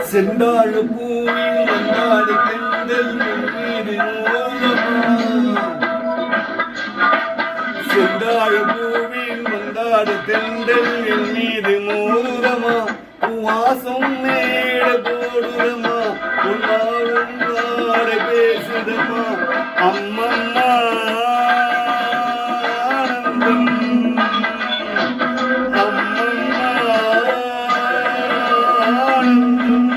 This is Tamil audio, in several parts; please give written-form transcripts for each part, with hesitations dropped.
செந்தாழ பூவில் வந்தாடு பெண்கள் மீது செந்தாழ பூவில் வந்தாடு தென்றல் என் மீது மோதுரமா வாசம் மேட போடுதமா உன்னாவும் நாட பேசுதமா அம்மம்மா ஆனந்தம் அம்மம்மா ஆனந்தம்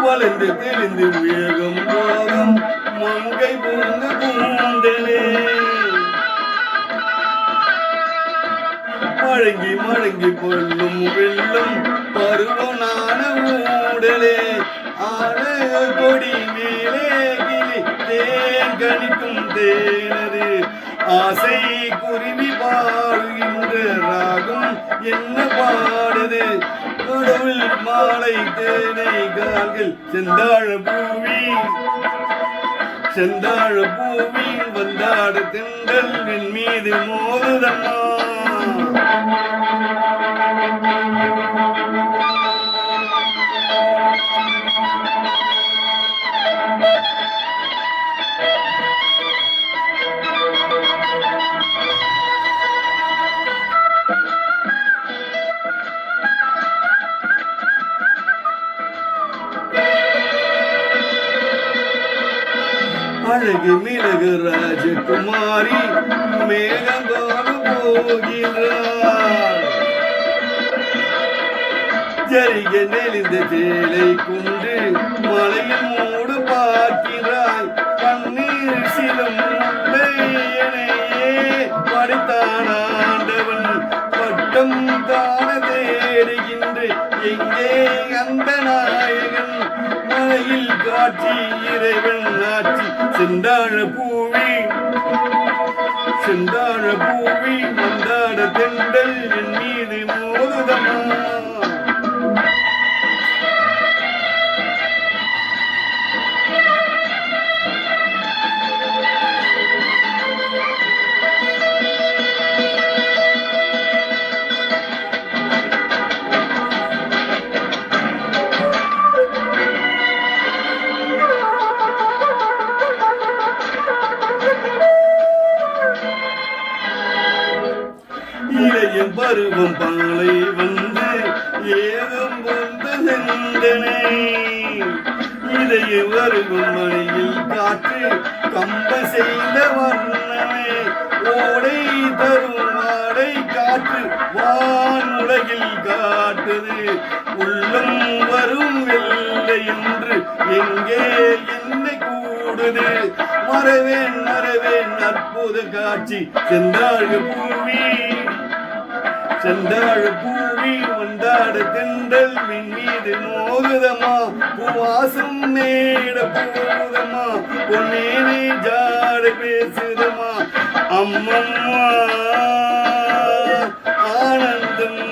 வளர்ந்து தெரிந்து வேகம் போகும் மங்கை பூந்து பூந்தலே மழங்கி மழங்கி கொள்ளும் வெள்ளம் பருவனான ஊடலே ஆன கொடி மேலே கிளி தேன் கணிக்கும் தேனது ஆசை குருவி பாடுகின்ற ராகம் என்ன பாடுது கடவுள் மாலை தேனை கால்கள் செந்தாழ பூவி செந்தாழ பூவி வந்தாடு தென்றல் என் மீது மோதுதம்மா அழகு மிளகு ராஜகுமாரி மேகங்காடு போகிறார் ஜரிக நெளிந்த தேலை கொண்டு மலையில் மூடு பார்க்கிறாய் பன்னீர் சிலம் உள்ளேயே படித்தான் ஆண்டவன் பட்டம் தான தேடுகின்ற எங்கே அந்த நாயகன் மலையில் காட்சி இறைவன் ஆட்சி செந்தாழ பூவி செந்தாழ பூவி வந்தாட தென்றல் என் மீது மோதுதமா இளையும் பருவம் பாலை வந்து ஏகம் கொண்ட செந்தனை இதைய வருகும் மழையில் காற்று கம்ப செய்த வண்ணமே ஓடை தரும் ஆடை காற்று வானுலகில் காட்டுது உள்ளம் வரும் வெள்ளை என்று எங்கே என்னை கூடுது மறவேன் மறவேன் அற்புத காட்சி செந்தாழ பூவி செந்தாழ பூவி வந்தாட தென்றல் மின் மீது மோதுதமா பூவாசம் மேட போதமா பொன்னேனே ஜாட பேசுதமா அம்மம்மா ஆனந்தம்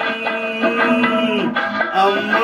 அம்மா